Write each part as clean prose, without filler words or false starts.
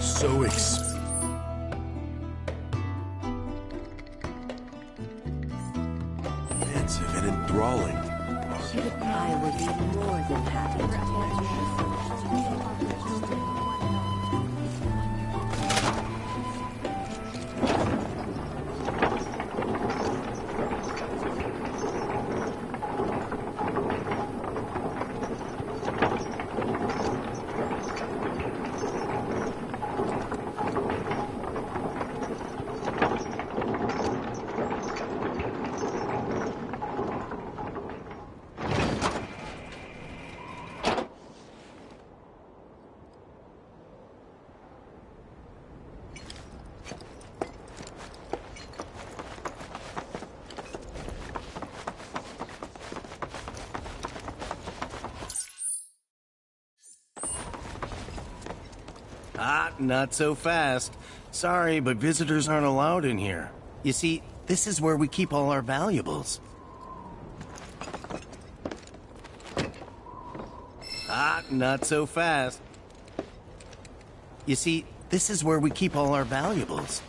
So expensive and enthralling. I would be more than happy to take Not so fast. Sorry, but visitors aren't allowed in here. You see, this is where we keep all our valuables. Not so fast. You see, this is where we keep all our valuables.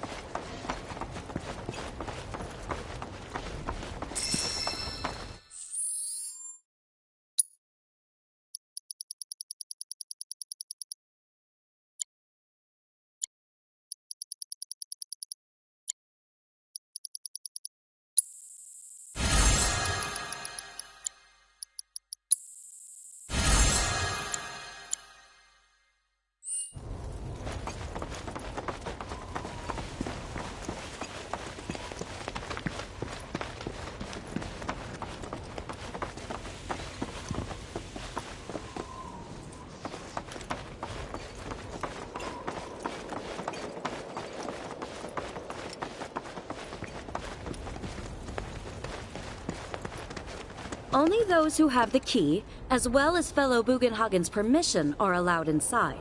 Only those who have the key, as well as fellow Bugenhagen's permission, are allowed inside.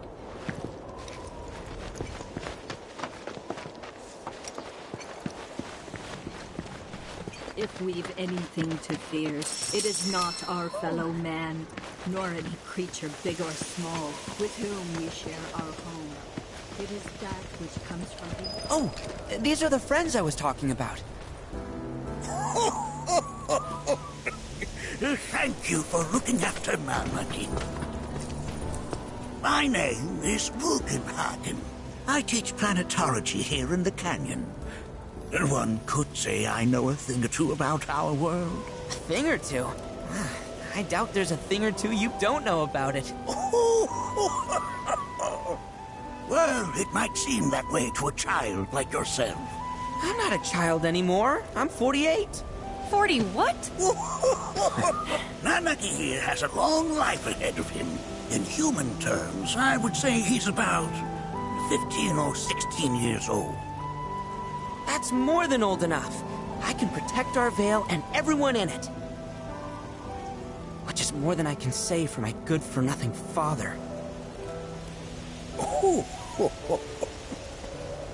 If we've anything to fear, it is not our fellow man, nor any creature big or small, with whom we share our home. It is that which comes from the... Oh, these are the friends I was talking about. Thank you for looking after Mama King. My name is Bugenhagen. I teach planetology here in the canyon. One could say I know a thing or two about our world. A thing or two? I doubt there's a thing or two you don't know about it. Well, it might seem that way to a child like yourself. I'm not a child anymore. I'm 48. 40 what? Nanaki here has a long life ahead of him. In human terms, I would say he's about 15 or 16 years old. That's more than old enough. I can protect our Veil and everyone in it. Which is more than I can say for my good-for-nothing father.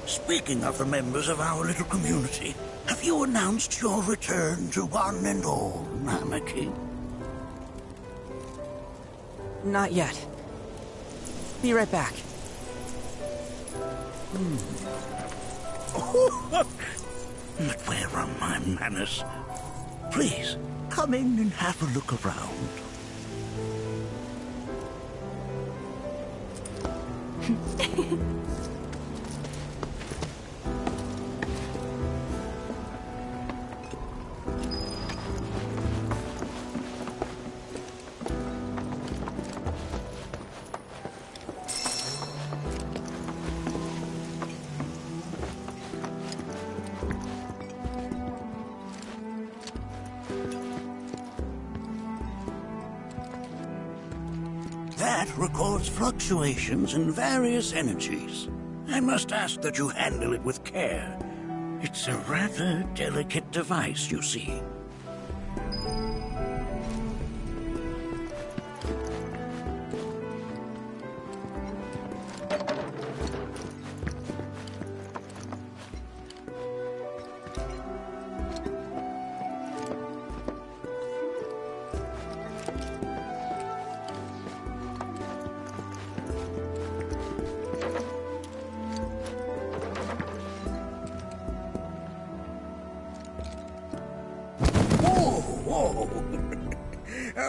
Speaking of the members of our little community, have you announced your return to one and all, Namaki? Not yet. Be right back. But where are my manners? Please, come in and have a look around. That records fluctuations in various energies. I must ask that you handle it with care. It's a rather delicate device, you see.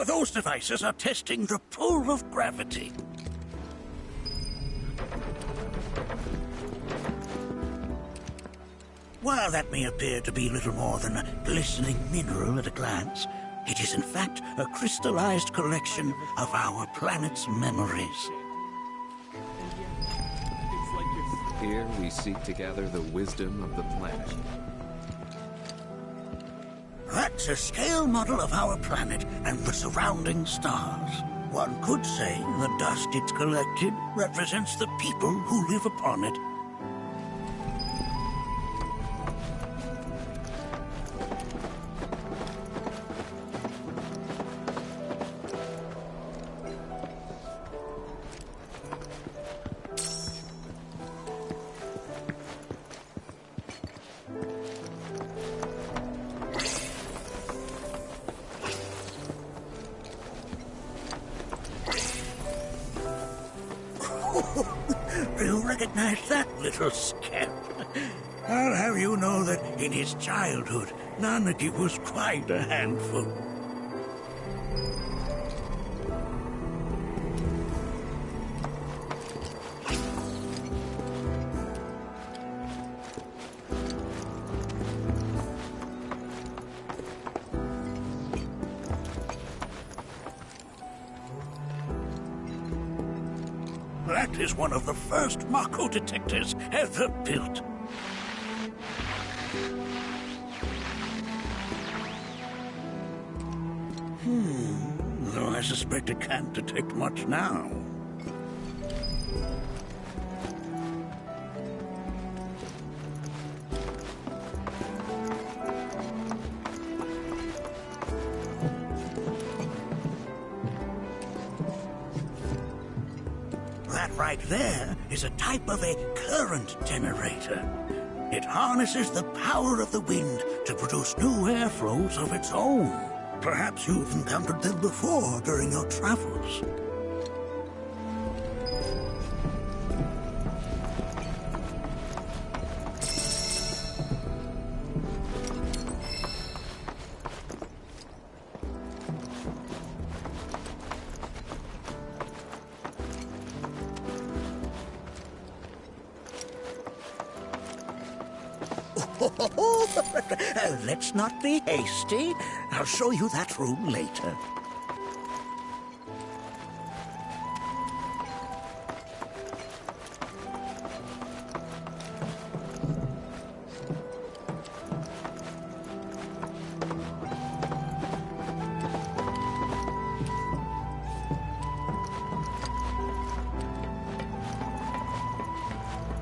Those devices are testing the pull of gravity. While that may appear to be little more than a glistening mineral at a glance, it is in fact a crystallized collection of our planet's memories. Here we seek to gather the wisdom of the planet. That's a scale model of our planet and the surrounding stars. One could say the dust it's collected represents the people who live upon it. You recognize that little scamp? I'll have you know that in his childhood, Nanaki was quite a handful. That is one of the first Mako detectors ever built. Though I suspect it can't detect much now. That right there is a type of a current generator. It harnesses the power of the wind to produce new airflows of its own. Perhaps you've encountered them before during your travels. Let's not be hasty. I'll show you that room later.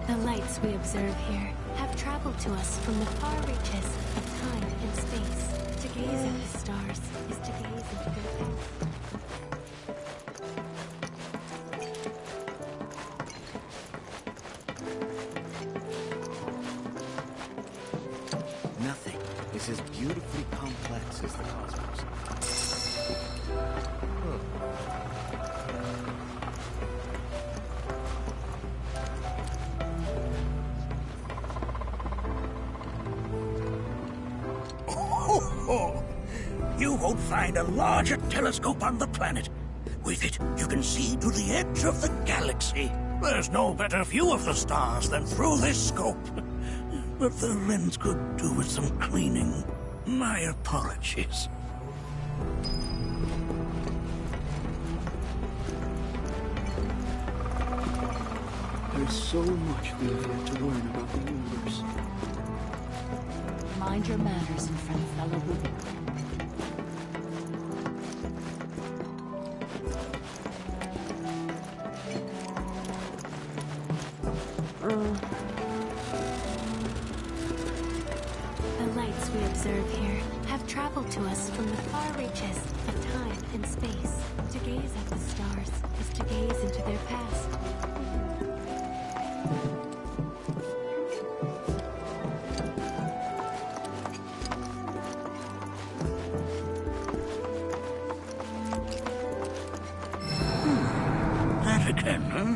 The lights we observe here have traveled to us from the far reaches of time and space. To gaze at the stars is to gaze into their past. Nothing is as beautifully complex as the cosmos. You won't find a larger telescope on the planet. With it, you can see to the edge of the galaxy. There's no better view of the stars than through this scope. But the lens could do with some cleaning. My apologies. There's so much we have yet to learn about the universe. Mind your manners in front of fellow Buddha. The lights we observe here have traveled to us from the far reaches of time and space. To gaze at the stars is to gaze into their past. That again, huh?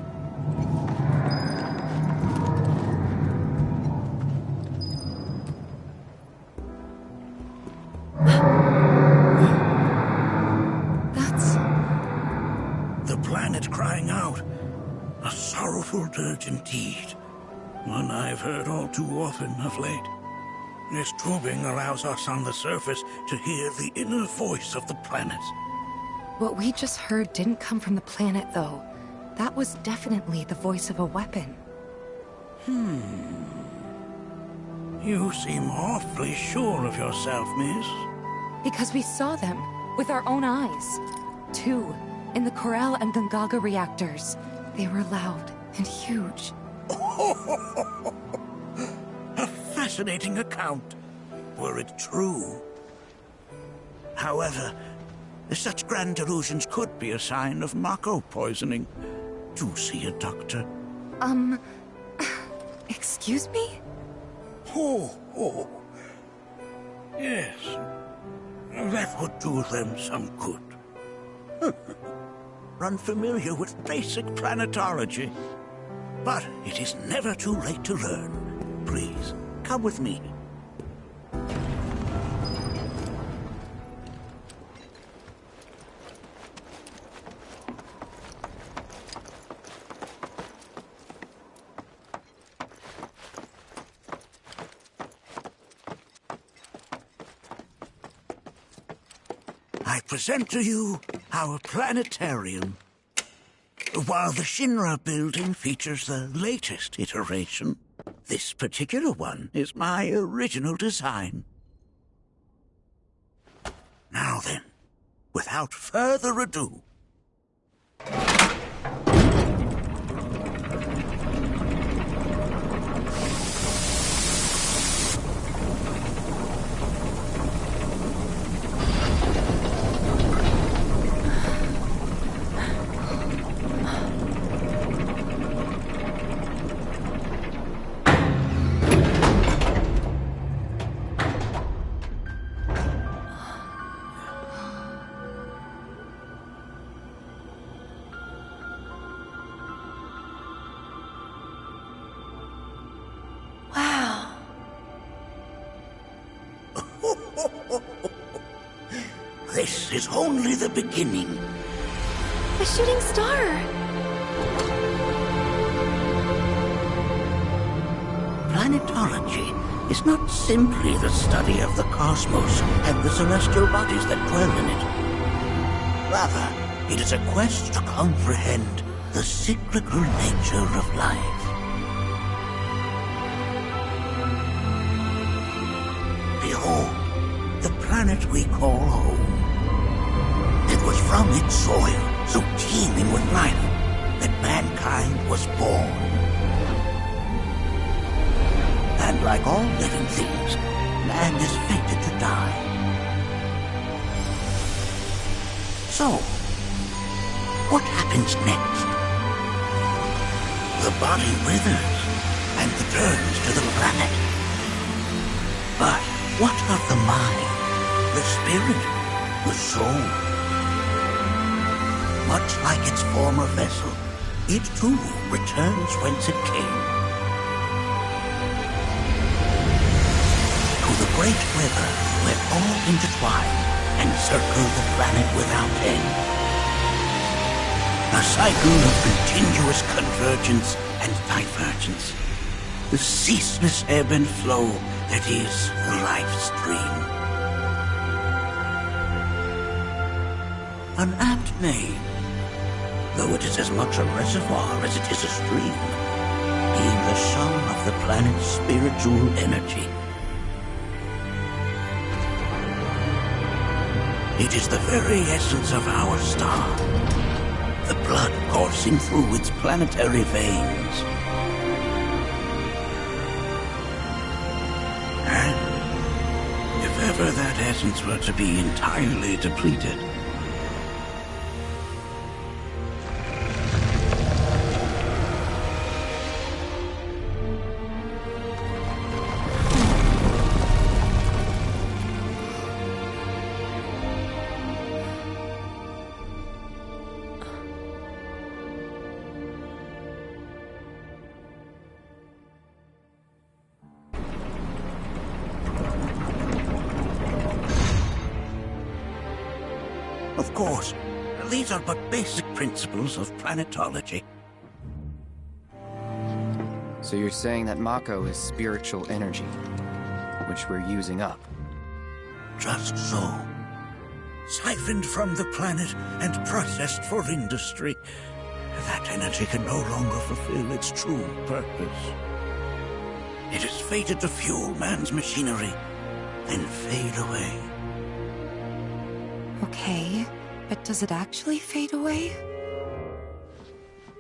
old dirge indeed. One I've heard all too often of late. This tubing allows us on the surface to hear the inner voice of the planet. What we just heard didn't come from the planet, though. That was definitely the voice of a weapon. You seem awfully sure of yourself, miss. Because we saw them, with our own eyes. Two, in the Corel and Gungaga reactors. They were loud and huge. A fascinating account, were it true. However, such grand delusions could be a sign of Mako poisoning. Do see a doctor. Excuse me? Oh. Yes. That would do them some good. Unfamiliar with basic planetology. But it is never too late to learn. Please, come with me. I present to you our planetarium. While the Shinra building features the latest iteration, this particular one is my original design. Now then, without further ado... This is only the beginning. A shooting star! Planetology is not simply the study of the cosmos and the celestial bodies that dwell in it. Rather, it is a quest to comprehend the cyclical nature of life. Behold, the planet we call home. It was from its soil, so teeming with life, that mankind was born. And like all living things, man is fated to die. So, what happens next? The body withers and returns to the planet. But what of the mind, the spirit, the soul? Much like its former vessel, it too returns whence it came. To the great river where all intertwine and circle the planet without end. A cycle of continuous convergence and divergence. The ceaseless ebb and flow that is the life stream. An apt name, though it is as much a reservoir as it is a stream, being the sum of the planet's spiritual energy. It is the very essence of our star, the blood coursing through its planetary veins. And if ever that essence were to be entirely depleted, of course, these are but basic principles of planetology. So you're saying that Mako is spiritual energy, which we're using up? Just so. Siphoned from the planet and processed for industry, that energy can no longer fulfill its true purpose. It is fated to fuel man's machinery, then fade away. Okay, but does it actually fade away?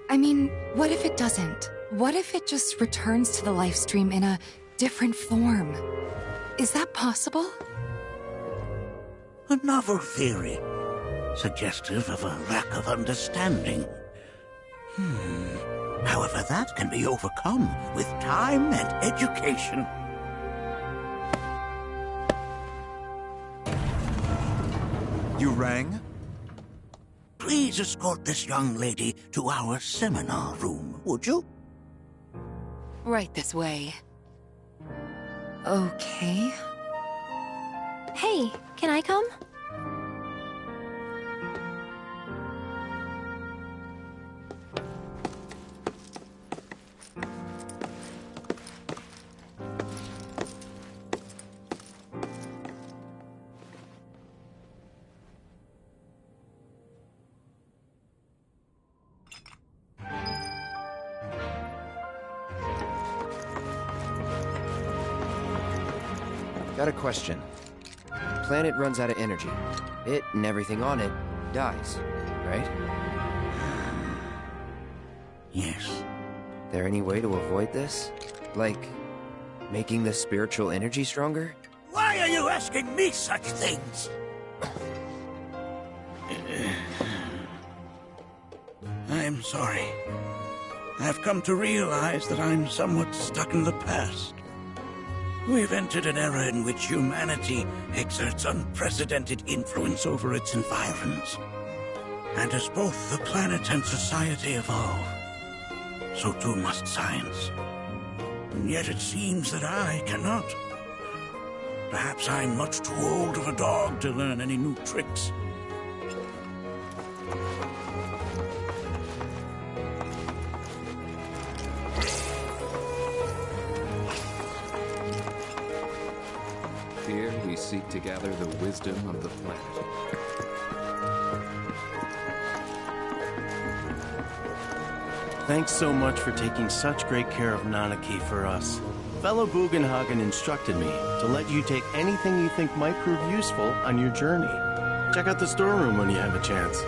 I mean, what if it doesn't? What if it just returns to the life stream in a different form? Is that possible? A novel theory, suggestive of a lack of understanding. However, that can be overcome with time and education. You rang? Please escort this young lady to our seminar room, would you? Right this way. Okay. Hey, can I come? Got a question. The planet runs out of energy. It and everything on it dies, right? Yes. There any way to avoid this? Like, making the spiritual energy stronger? Why are you asking me such things? I'm sorry. I've come to realize that I'm somewhat stuck in the past. We've entered an era in which humanity exerts unprecedented influence over its environs. And as both the planet and society evolve, so too must science. And yet it seems that I cannot. Perhaps I'm much too old of a dog to learn any new tricks. Here we seek to gather the wisdom of the planet. Thanks so much for taking such great care of Nanaki for us. Fellow Bugenhagen instructed me to let you take anything you think might prove useful on your journey. Check out the storeroom when you have a chance.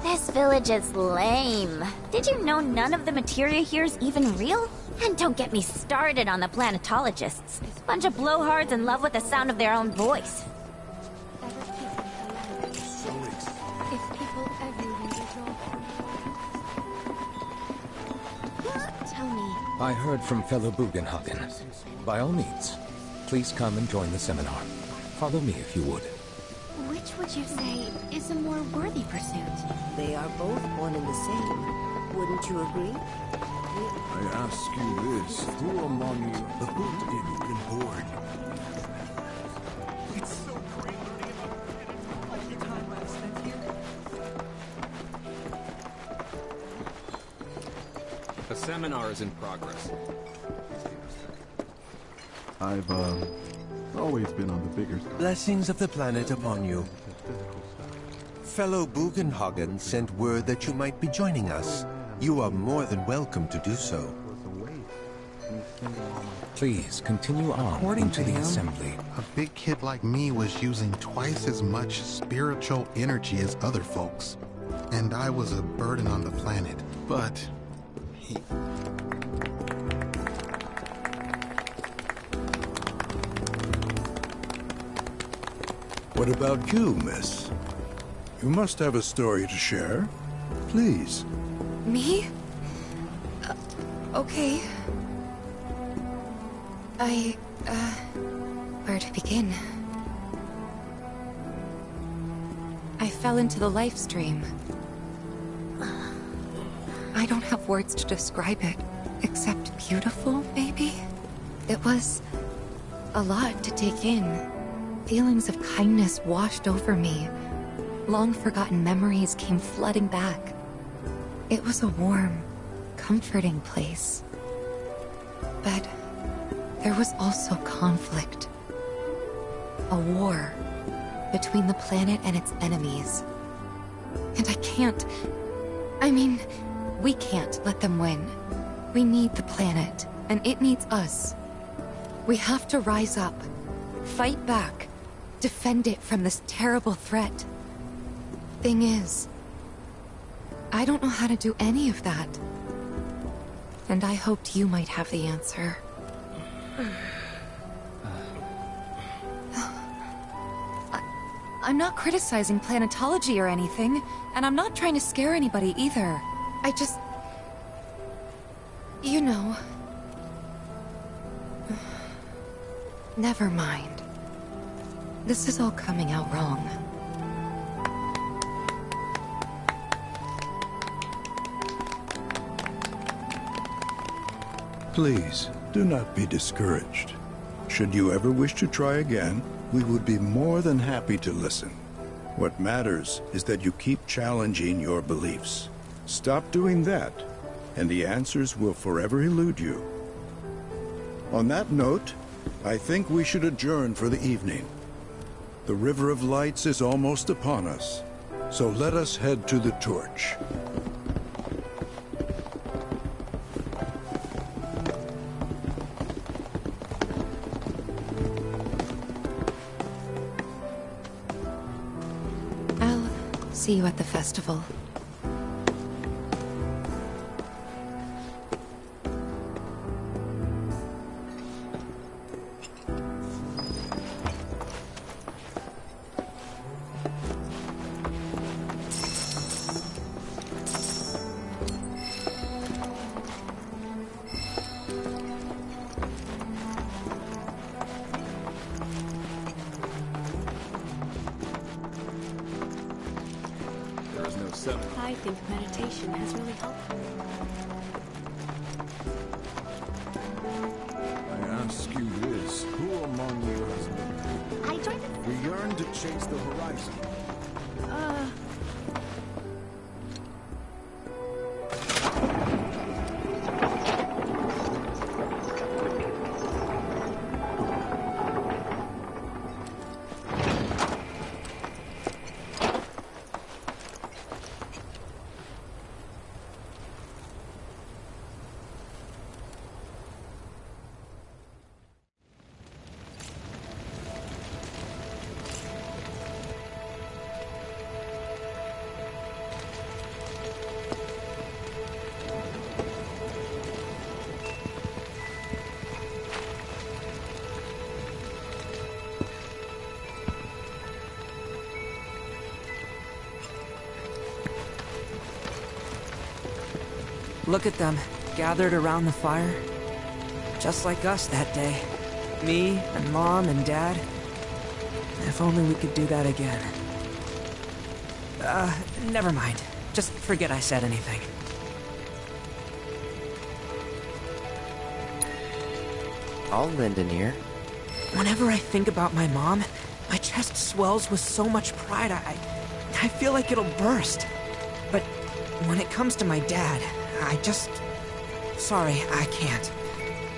This village is lame. Did you know none of the materia here is even real? And don't get me started on the planetologists. Bunch of blowhards in love with the sound of their own voice. If people everywhere tell me. I heard from fellow Bugenhagen. By all means, please come and join the seminar. Follow me if you would. Which would you say is a more worthy pursuit? They are both one and the same. Wouldn't you agree? I ask you this, who among you the boot in board? It's so great learning about the time I've spent here. A seminar is in progress. I've, always been on the bigger side. Blessings of the planet upon you. Fellow Bugenhagen sent word that you might be joining us. You are more than welcome to do so. Please continue on According into to the him, assembly. A big kid like me was using twice as much spiritual energy as other folks. And I was a burden on the planet. But he... What about you, miss? You must have a story to share. Please. Me? Okay. Where to begin? I fell into the life stream. I don't have words to describe it, except beautiful, maybe? It was a lot to take in. Feelings of kindness washed over me. Long-forgotten memories came flooding back. It was a warm, comforting place. But there was also conflict. A war between the planet and its enemies. And we can't let them win. We need the planet, and it needs us. We have to rise up, fight back, defend it from this terrible threat. Thing is, I don't know how to do any of that. And I hoped you might have the answer. I'm not criticizing planetology or anything, and I'm not trying to scare anybody either. I just... You know... Never mind. This is all coming out wrong. Please, do not be discouraged. Should you ever wish to try again, we would be more than happy to listen. What matters is that you keep challenging your beliefs. Stop doing that, and the answers will forever elude you. On that note, I think we should adjourn for the evening. The River of Lights is almost upon us, so let us head to the torch. I'll see you at the festival. I think meditation has really helped. I ask you this, who among you has I joined the... We yearn to chase the horizon. Look at them, gathered around the fire. Just like us that day. Me and Mom and Dad. If only we could do that again. Never mind. Just forget I said anything. I'll lend an ear. Whenever I think about my mom, my chest swells with so much pride, I feel like it'll burst. But when it comes to my dad, I just... Sorry, I can't.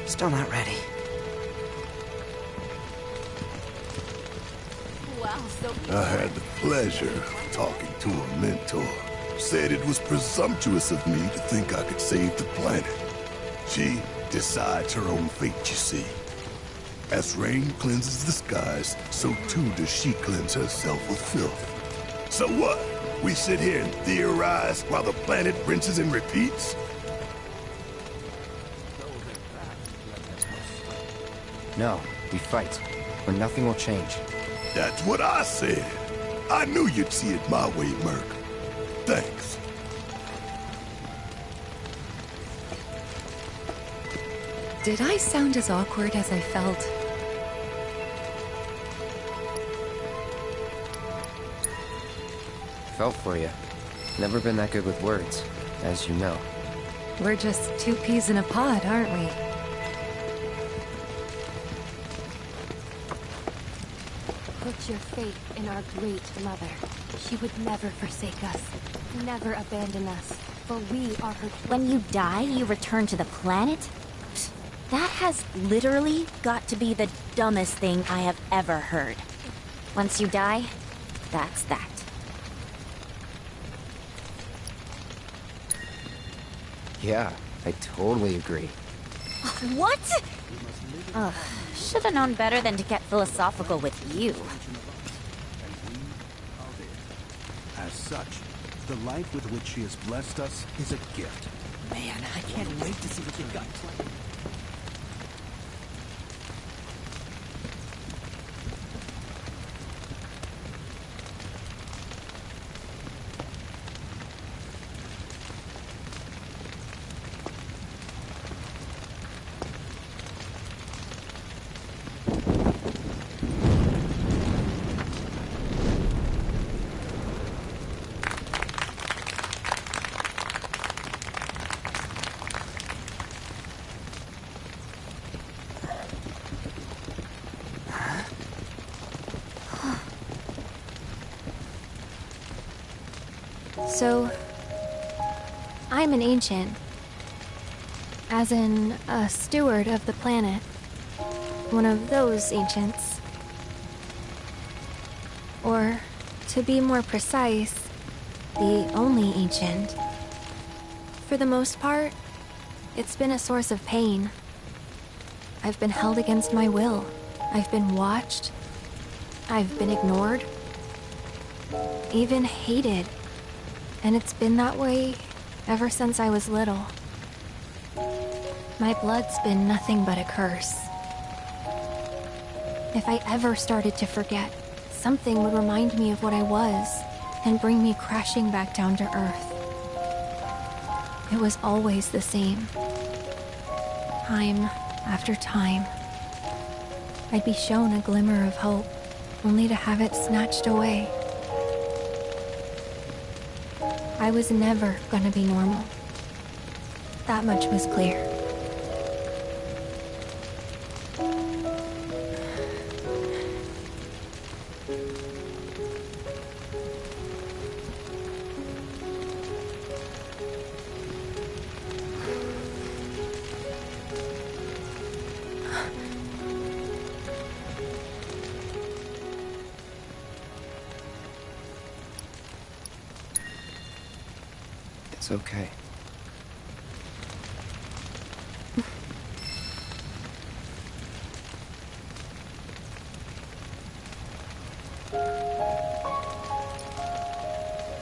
Still not ready. Wow, so I had the pleasure of talking to a mentor. Said it was presumptuous of me to think I could save the planet. She decides her own fate, you see. As rain cleanses the skies, so too does she cleanse herself with filth. So what? We sit here and theorize while the planet rinses and repeats? No, we fight, or nothing will change. That's what I said. I knew you'd see it my way, Merc. Thanks. Did I sound as awkward as I felt? Felt for you. Never been that good with words, as you know. We're just two peas in a pod, aren't we? Put your faith in our great mother. She would never forsake us, never abandon us, for we are her... When you die, you return to the planet? That has literally got to be the dumbest thing I have ever heard. Once you die, that's that. Yeah, I totally agree. What? Ugh, should have known better than to get philosophical with you. As such, the life with which she has blessed us is a gift. Man, I can't wait to see what you've got planned. So, I'm an ancient. As in, a steward of the planet. One of those ancients. Or, to be more precise, the only ancient. For the most part, it's been a source of pain. I've been held against my will. I've been watched. I've been ignored. Even hated. And it's been that way ever since I was little. My blood's been nothing but a curse. If I ever started to forget, something would remind me of what I was and bring me crashing back down to Earth. It was always the same. Time after time. I'd be shown a glimmer of hope, only to have it snatched away. I was never gonna be normal. That much was clear. It's okay.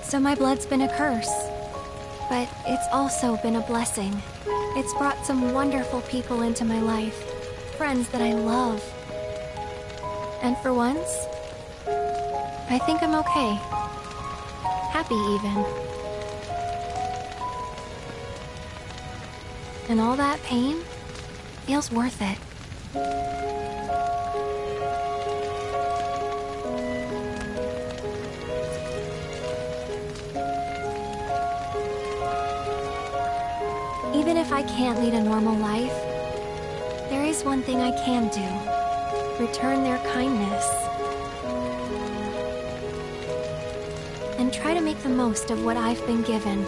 So my blood's been a curse, but it's also been a blessing. It's brought some wonderful people into my life, friends that I love. And for once, I think I'm okay. Happy even. And all that pain feels worth it. Even if I can't lead a normal life, there is one thing I can do. Return their kindness. And try to make the most of what I've been given.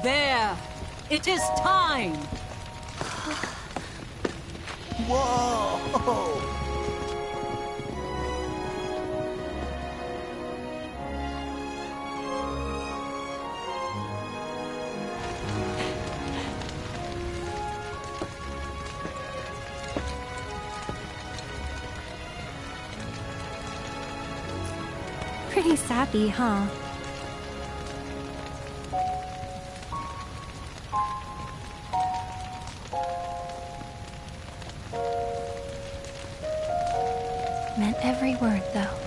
There! It is time! Whoa! Pretty sappy, huh? Meant every word, though.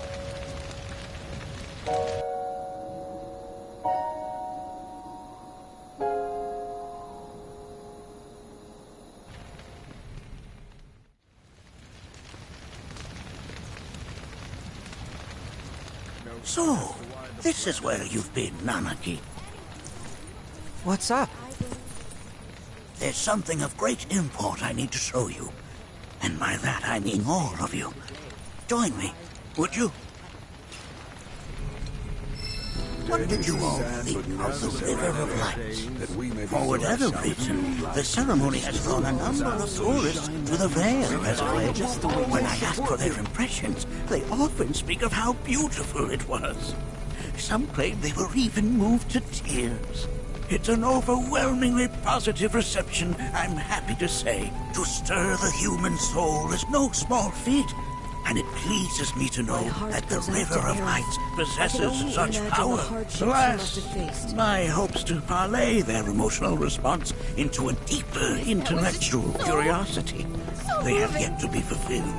So, this is where you've been, Nanaki. What's up? There's something of great import I need to show you. And by that I mean all of you. Join me, would you? What did you all think of the River of Lights? For whatever reason, the ceremony has drawn a number of tourists to the Vale as of late. When I ask for their impressions, they often speak of how beautiful it was. Some claim they were even moved to tears. It's an overwhelmingly positive reception, I'm happy to say. To stir the human soul is no small feat, and it pleases me to know that the River of Lights possesses such power. Alas, my hopes to parlay their emotional response into a deeper intellectual curiosity, they have yet to be fulfilled.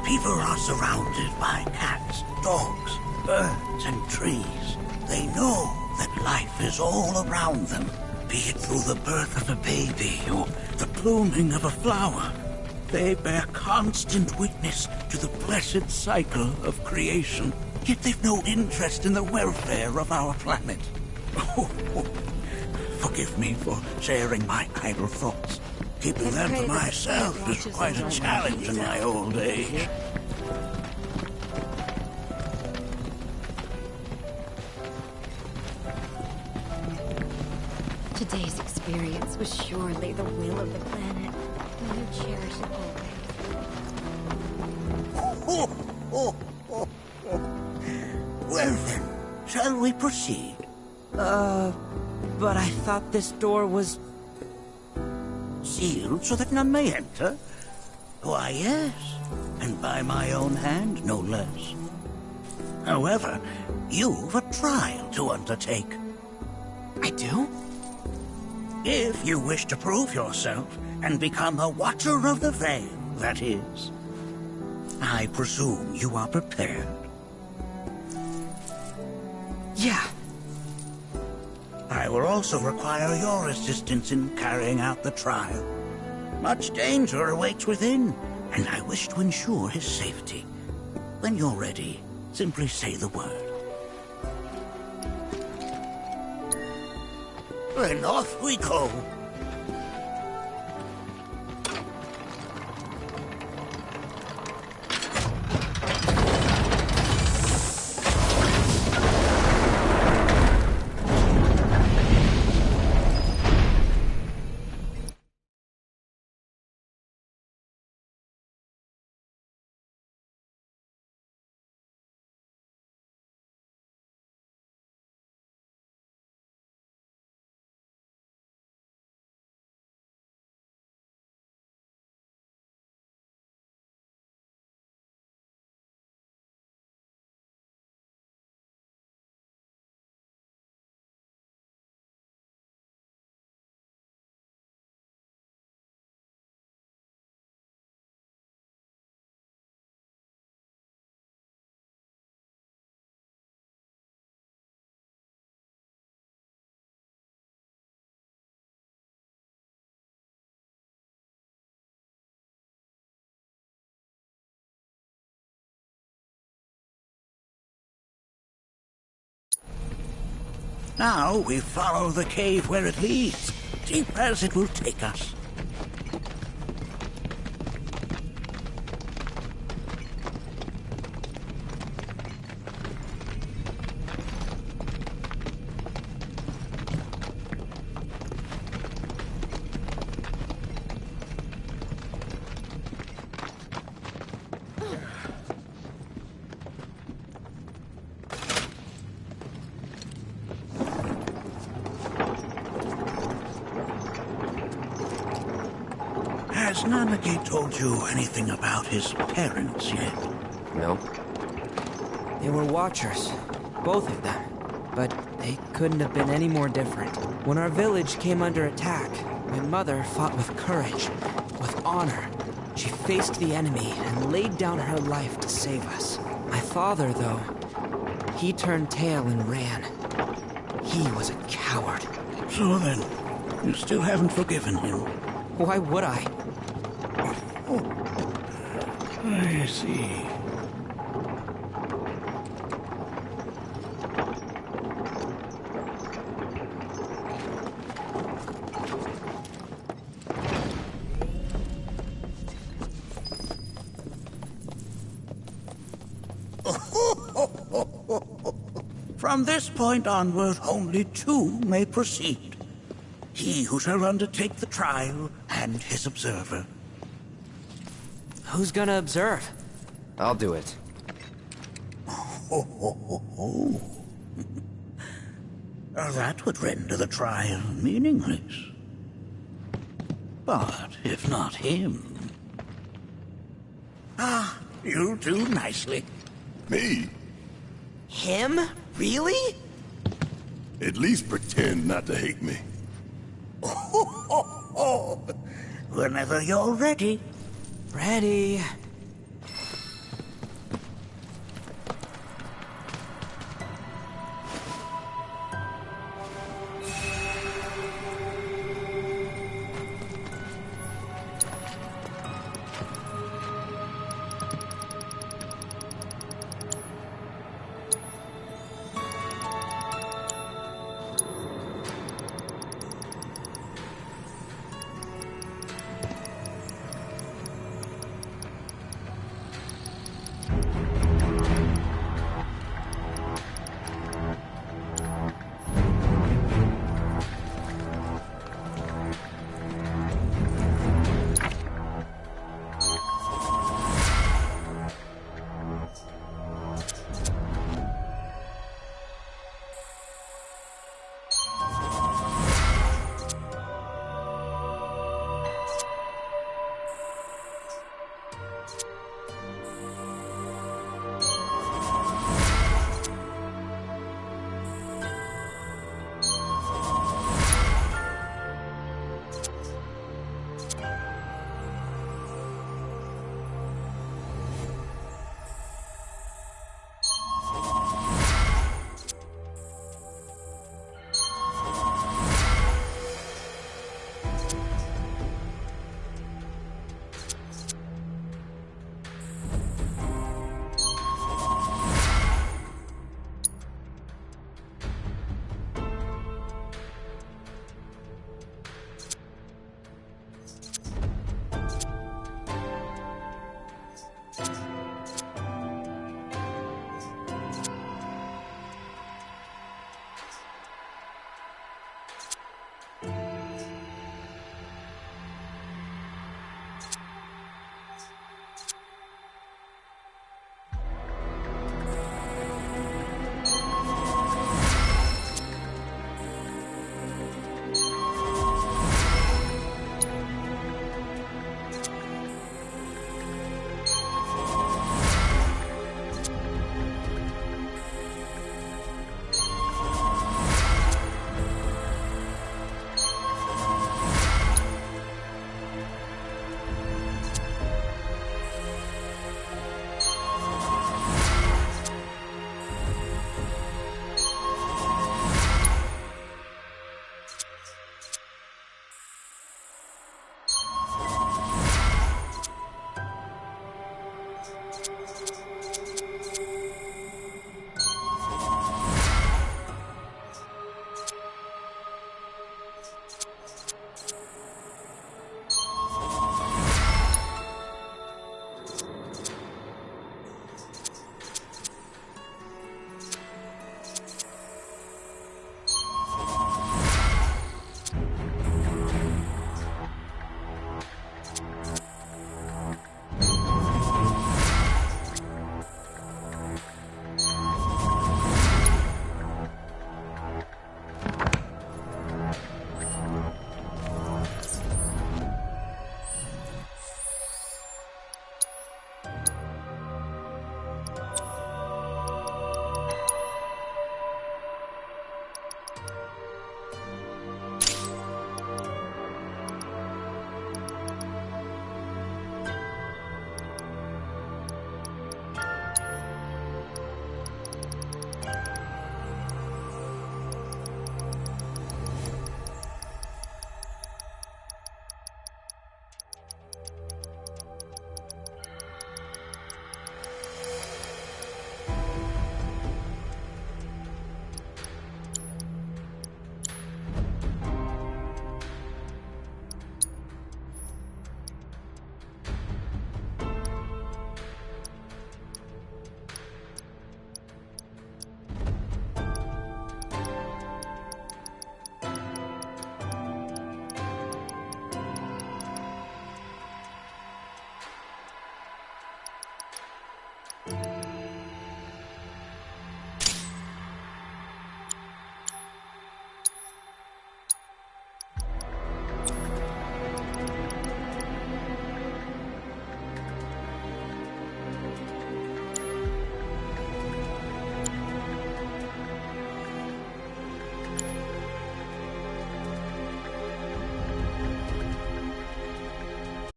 People are surrounded by cats, dogs, birds, and trees. They know that life is all around them, be it through the birth of a baby or the blooming of a flower. They bear constant witness to the blessed cycle of creation, yet they've no interest in the welfare of our planet. Forgive me for sharing my idle thoughts. Keeping them to myself is quite a challenge in my old age. Today's experience was surely the will of the planet. May you cherish it always. Well then, shall we proceed? But I thought this door was... sealed so that none may enter? Why, yes, and by my own hand, no less. However, you've a trial to undertake. I do? If you wish to prove yourself and become a Watcher of the Veil, that is. I presume you are prepared. Yeah. I will also require your assistance in carrying out the trial. Much danger awaits within, and I wish to ensure his safety. When you're ready, simply say the word. Then off we go. Now we follow the cave where it leads, deep as it will take us. Has Nanaki told you anything about his parents yet? No. They were watchers, both of them. But they couldn't have been any more different. When our village came under attack, my mother fought with courage, with honor. She faced the enemy and laid down her life to save us. My father, though, he turned tail and ran. He was a coward. So then, you still haven't forgiven him? Why would I? I see. From this point onward, only two may proceed. He who shall undertake the trial and his observer. Who's gonna observe? I'll do it. That would render the trial meaningless. But if not him... you'll do nicely. Me? Him? Really? At least pretend not to hate me. Whenever you're ready. Ready.